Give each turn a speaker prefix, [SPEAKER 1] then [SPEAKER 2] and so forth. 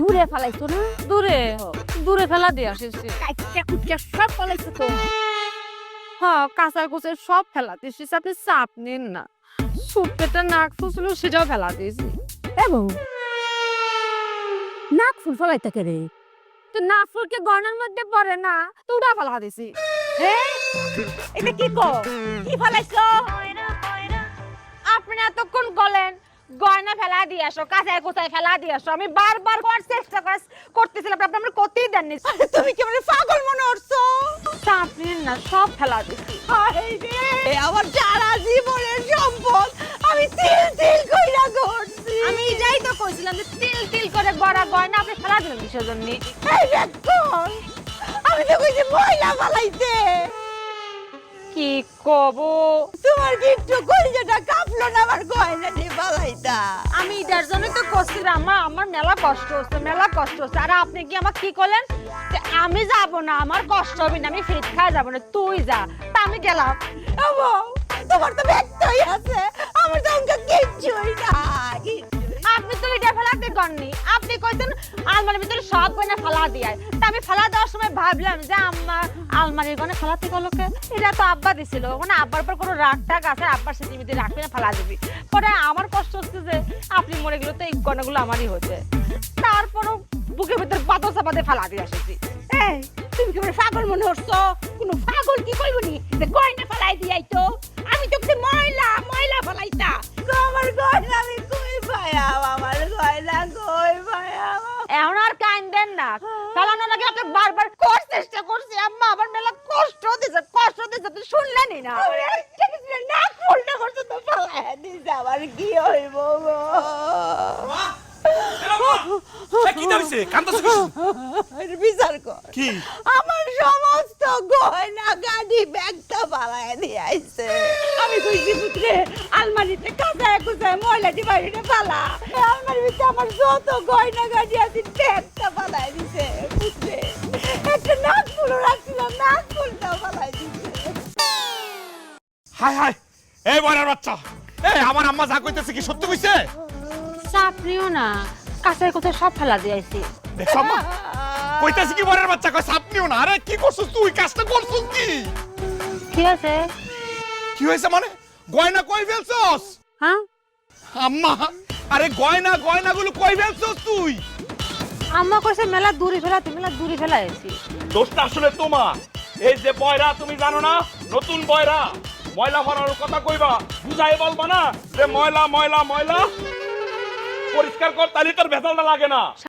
[SPEAKER 1] দূরে ফেলাইছো না?
[SPEAKER 2] দূরে দূরে ফেলা দিয়ে আসিস।
[SPEAKER 1] কাইটা কুচা সব ফেলাইছো তো।
[SPEAKER 2] হ্যাঁ, কাঁচা কুচে সব ফেলা দিয়েছিস, আপনি চাপ নিন না। সুপ পেটে নাক ফুসল সেটাও ফেলা দিয়েছি।
[SPEAKER 1] এ বউ, নাক ফুল ফেলাইতে কে রে?
[SPEAKER 2] তো নাক ফুলকে গয়নার মধ্যে পড়ে না, তো ওটা ফেলা দিছি।
[SPEAKER 1] এটা কি কো? কি ফেলাইছো?
[SPEAKER 2] আপনি এতক্ষণ বলেন গয়না ফেলা দিয়ে আসো, কাঁচায় কোথায় ফেলা দিয়ে আসো। আমি বারবার করার চেষ্টা করতেছিলাম, আপনি আমার করতেই দেননি।
[SPEAKER 1] তুমি কি মানে পাগল মনে হচ্ছো?
[SPEAKER 2] চাপ নিন না, সব ফেলা দিছি।
[SPEAKER 1] হায় রে, আমার সারা জীবনের সম্পদ আমি তিল তিল কইরা গড়ছি।
[SPEAKER 2] আমি যাই তো কইছিলাম যে তিল তিল করে গড়া গয়না আপনি ফেলা দিলেন কিসের জন্য?
[SPEAKER 1] এই দেখো, আমি তো কইছি ময়লা ফেলাইতে।
[SPEAKER 2] কি কব?
[SPEAKER 1] তোমার কি একটু কলিজাটা কাঁপলো না আমার গয়না নিয়ে ফেলাইতা?
[SPEAKER 2] আমি এটার জন্যই তো করছিলাম, আমার মেলা কষ্ট হচ্ছে, মেলা কষ্ট হচ্ছে। আর আপনি কি আমাকে কি করলেন যে আমি যাব না, আমার কষ্ট হবে না, আমি ফিট খাওয়া যাবো না, তুই যা। তা আমি গেলাম।
[SPEAKER 1] আমো, তোমার তো ব্যক্তই আছে, আমার তো অঙ্ক কিচ্ছুই নাই।
[SPEAKER 2] আপনি তো এটা ফেলাতে গননি, আপনি কইতেন আলমারির ভিতরে সব গয়না ফেলা দিয়ে। তা আমি ফেলা দেওয়ার সময় ভাবলাম যে আম্মা আলমারির গয়না ফেলাতে গেলোকে, এটা তো আব্বা দিছিল, মানে আব্বার পর কোনো রাগ টাগ আছে, আব্বার সাথে মিটি রাখবি না, ফেলা দিবি। পরে আমার কষ্ট হচ্ছে যে আপনি মরে গেলে তো এই গয়নাগুলো আমারই হচ্ছে। তারপরও বুকের ভিতরে পাথর চাপাতে ফেলা দিয়ে আসেছি।
[SPEAKER 1] এই, তুমি কি মানে পাগল মনে হচ্ছো? কোনো পাগল কি কইব নি যে গয়না ফেলাই দিয়াই তো? আমি তো কিছু ময়লা ময়লা ফেলাইতা। আমার গয়না আমি কই পাইয়াম, আমার গয়না কই পাইয়াম?
[SPEAKER 2] এখন আর কাইন্দেন না, ফেলানোর আগে আপনি বারবার কর চেষ্টা করছি আম্মা, আমার মেলা কষ্ট দিছে, আপনি শুনলেনই না।
[SPEAKER 1] আমার একটা কিছু না ফুলটা করছো তো ফেলাই দিছে, আমার কি হইব গো? বিচার কর,
[SPEAKER 3] কি
[SPEAKER 1] আমার সমস্ত গয়না গাড়ি ব্যাগটা পালায় দিয়ে আইছে। আমি কইছি পুত্রে আলমারিতে কাঁচায় কুচায় ময়লা ডিবাইটা পালা, এই আলমারির ভিতরে আমার যত গয়না গাড়ি আছে ব্যাগটা পালায় দিছে। পুত্রে একটা নাক ফুলও রাখছিলাম, নাক ফুলটাও পালায় দিছে।
[SPEAKER 3] হাই হাই, এই বয়রার বাচ্চা, এই আমার আম্মা যা কইতেছে কি সত্যি কইছে?
[SPEAKER 2] চাপ নিও না, কাঁচায় কোথায় সব ফেলা দিয়েছি।
[SPEAKER 3] দেখছ আম্মা কইতাছি কি বয়রার বাচ্চা, কই সাপনিও না। আরে কি করছস তুই, কাজটা করছস কি?
[SPEAKER 2] কি আছে?
[SPEAKER 3] কি হইছে মানে? গয়না কই ফেলছস?
[SPEAKER 2] হ্যাঁ,
[SPEAKER 3] আম্মা আরে গয়নাগুলো কই ফেলছস তুই?
[SPEAKER 2] আম্মা কইছে মেলা দূরে ফেলাতে, মেলা দূরে ফেলাইছি।
[SPEAKER 4] দোষটা আসলে তোমার। এই যে বয়রা, তুমি জানো না নতুন বয়রা ময়লা ফেলার কথা কইবা, বুঝাই বলবা না যে ময়লা ময়লা ময়লা পরিষ্কার কর, তাহলে তোর ভেজালটা লাগে না।